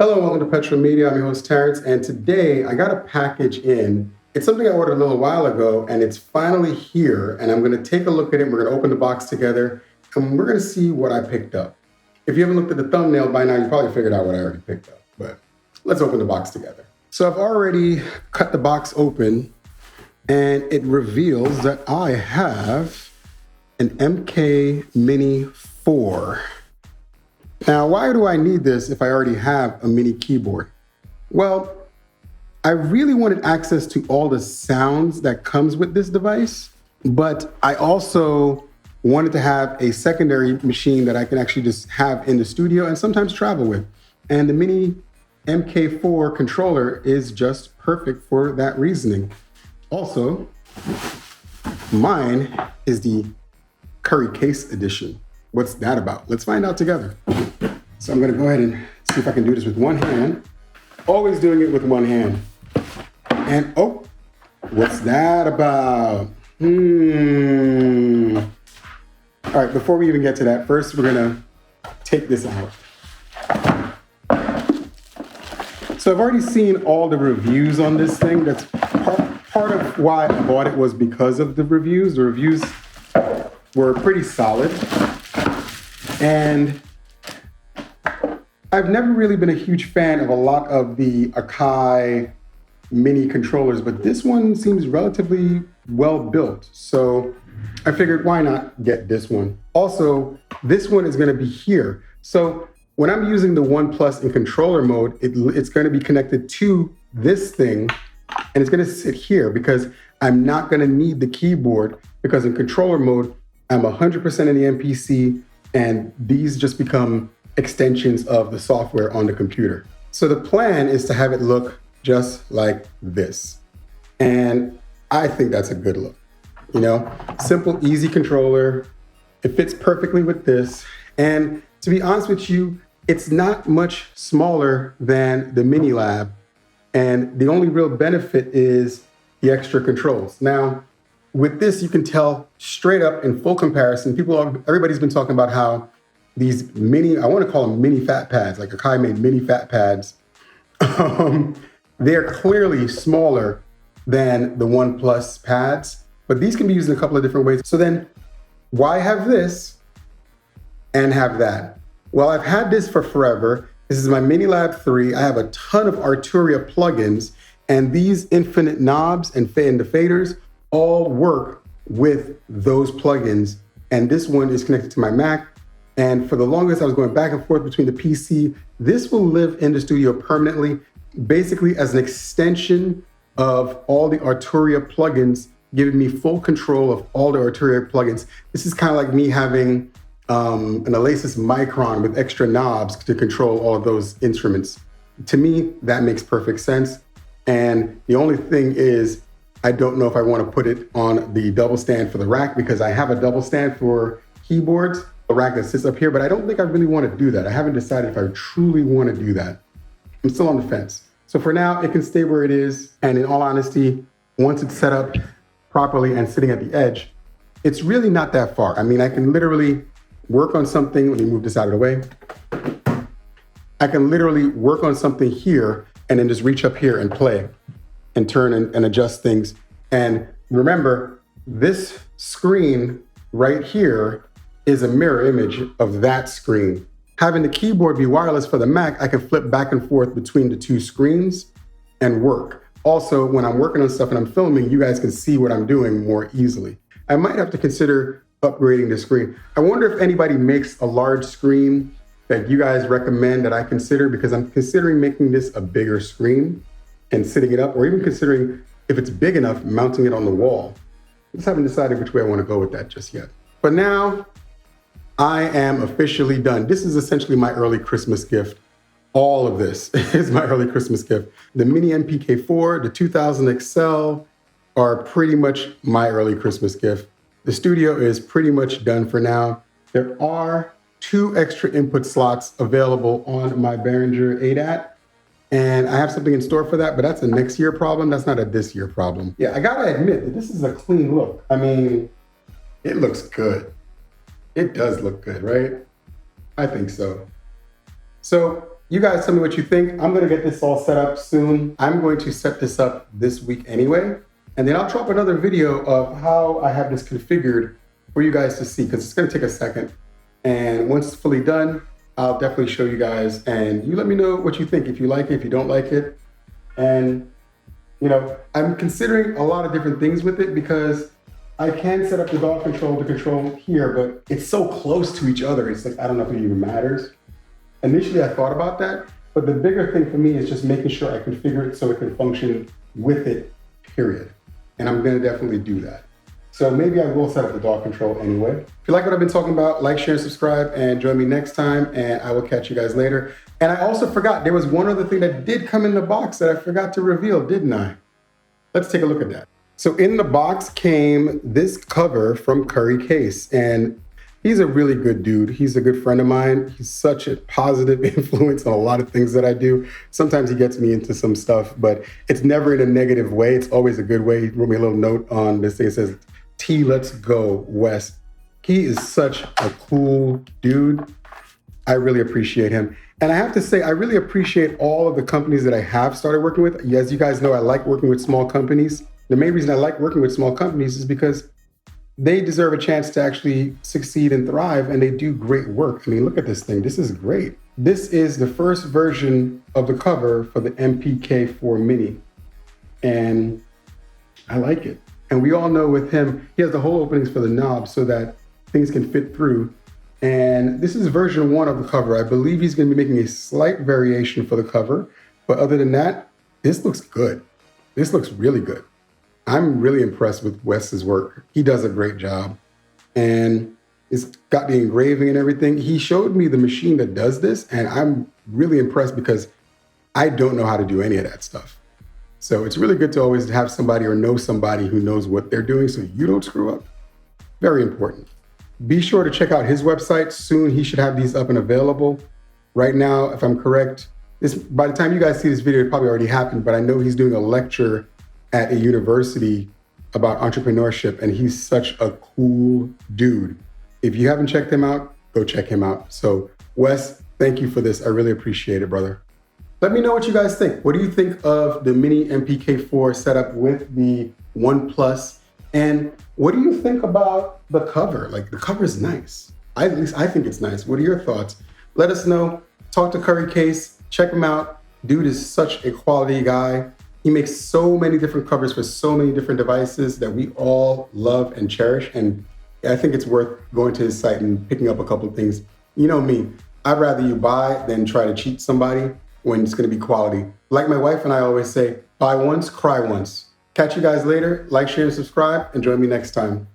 Hello, welcome to Petrol Media. I'm your host, Terrence, and today I got a package in. It's something I ordered a little while ago, and it's finally here, and I'm going to take a look at it. We're going to open the box together, and we're going to see what I picked up. If you haven't looked at the thumbnail by now, you probably figured out what I already picked up, but let's open the box together. So I've already cut the box open, and it reveals that I have an MK Mini 4. Now, why do I need this if I already have a mini keyboard? Well, I really wanted access to all the sounds that comes with this device, but I also wanted to have a secondary machine that I can actually just have in the studio and sometimes travel with. And the mini MK4 controller is just perfect for that reasoning. Also, mine is the Curry Case Edition. What's that about? Let's find out together. So I'm gonna go ahead and see if I can do this with one hand. Always doing it with one hand. And oh, what's that about? All right, before we even get to that, first we're gonna take this out. So I've already seen all the reviews on this thing. That's part of why I bought it was because of the reviews. The reviews were pretty solid. And I've never really been a huge fan of a lot of the Akai mini controllers, but this one seems relatively well built. So I figured, why not get this one? Also, this one is gonna be here. So when I'm using the One Plus in controller mode, it's gonna be connected to this thing, and it's gonna sit here because I'm not gonna need the keyboard, because in controller mode, I'm 100% in the MPC, and these just become extensions of the software on the computer. So the plan is to have it look just like this. And I think that's a good look. You know, simple, easy controller. It fits perfectly with this. And to be honest with you, it's not much smaller than the Mini Lab. And the only real benefit is the extra controls. Now, with this, you can tell straight up in full comparison, everybody's been talking about how these mini, I want to call them mini fat pads, like Akai made mini fat pads. They're clearly smaller than the One Plus pads, but these can be used in a couple of different ways. So then why have this and have that? Well, I've had this for forever. This is my Mini Lab 3. I have a ton of Arturia plugins, and these infinite knobs and the faders all work with those plugins. And this one is connected to my Mac. And for the longest, I was going back and forth between the PC. This will live in the studio permanently, basically as an extension of all the Arturia plugins, giving me full control of all the Arturia plugins. This is kind of like me having an Alesis Micron with extra knobs to control all of those instruments. To me, that makes perfect sense. And the only thing is, I don't know if I want to put it on the double stand for the rack, because I have a double stand for keyboards, a rack that sits up here, but I don't think I really want to do that. I haven't decided if I truly want to do that. I'm still on the fence. So for now, it can stay where it is. And in all honesty, once it's set up properly and sitting at the edge, it's really not that far. I mean, I can literally work on something. Let me move this out of the way. I can literally work on something here and then just reach up here and play and turn and adjust things. And remember, this screen right here is a mirror image of that screen. Having the keyboard be wireless for the Mac, I can flip back and forth between the two screens and work. Also, when I'm working on stuff and I'm filming, you guys can see what I'm doing more easily. I might have to consider upgrading the screen. I wonder if anybody makes a large screen that you guys recommend that I consider, because I'm considering making this a bigger screen and sitting it up, or even considering, if it's big enough, mounting it on the wall. I just haven't decided which way I want to go with that just yet. But now, I am officially done. This is essentially my early Christmas gift. All of this is my early Christmas gift. The Mini MPK4, the 2000 XL are pretty much my early Christmas gift. The studio is pretty much done for now. There are 2 extra input slots available on my Behringer ADAT, and I have something in store for that, but that's a next year problem. That's not a this year problem. Yeah, I gotta admit that this is a clean look. I mean, it looks good. It does look good, right? I think so. So you guys tell me what you think. I'm gonna get this all set up soon. I'm going to set this up this week anyway, and then I'll drop another video of how I have this configured for you guys to see, because it's gonna take a second. And once it's fully done, I'll definitely show you guys, and you let me know what you think, if you like it, if you don't like it. And you know, I'm considering a lot of different things with it, because I can set up the dog control to control here, but it's so close to each other. It's like, I don't know if it even matters. Initially, I thought about that, but the bigger thing for me is just making sure I configure it so it can function with it, period. And I'm gonna definitely do that. So maybe I will set up the dog control anyway. If you like what I've been talking about, like, share, and subscribe, and join me next time, and I will catch you guys later. And I also forgot, there was one other thing that did come in the box that I forgot to reveal, didn't I? Let's take a look at that. So in the box came this cover from Curry Case, and he's a really good dude. He's a good friend of mine. He's such a positive influence on a lot of things that I do. Sometimes he gets me into some stuff, but it's never in a negative way. It's always a good way. He wrote me a little note on this thing. It says, T, let's go, Wes. He is such a cool dude. I really appreciate him. And I have to say, I really appreciate all of the companies that I have started working with. As you guys know, I like working with small companies. The main reason I like working with small companies is because they deserve a chance to actually succeed and thrive, and they do great work. I mean, look at this thing. This is great. This is the first version of the cover for the MPK4 Mini, and I like it. And we all know with him, he has the hole openings for the knob so that things can fit through. And this is version 1 of the cover. I believe he's going to be making a slight variation for the cover, but other than that, this looks good. This looks really good. I'm really impressed with Wes's work. He does a great job, and it's got the engraving and everything. He showed me the machine that does this, and I'm really impressed because I don't know how to do any of that stuff. So it's really good to always have somebody or know somebody who knows what they're doing so you don't screw up. Very important. Be sure to check out his website. Soon he should have these up and available. Right now, if I'm correct, by the time you guys see this video, it probably already happened, but I know he's doing a lecture at a university about entrepreneurship, and he's such a cool dude. If you haven't checked him out, go check him out. So Wes, thank you for this. I really appreciate it, brother. Let me know what you guys think. What do you think of the mini MPK4 setup with the One Plus? And what do you think about the cover? Like, the cover is nice. At least I think it's nice. What are your thoughts? Let us know. Talk to Curry Case. Check him out. Dude is such a quality guy. He makes so many different covers for so many different devices that we all love and cherish. And I think it's worth going to his site and picking up a couple of things. You know me, I'd rather you buy than try to cheat somebody when it's going to be quality. Like my wife and I always say, buy once, cry once. Catch you guys later. Like, share, and subscribe, and join me next time.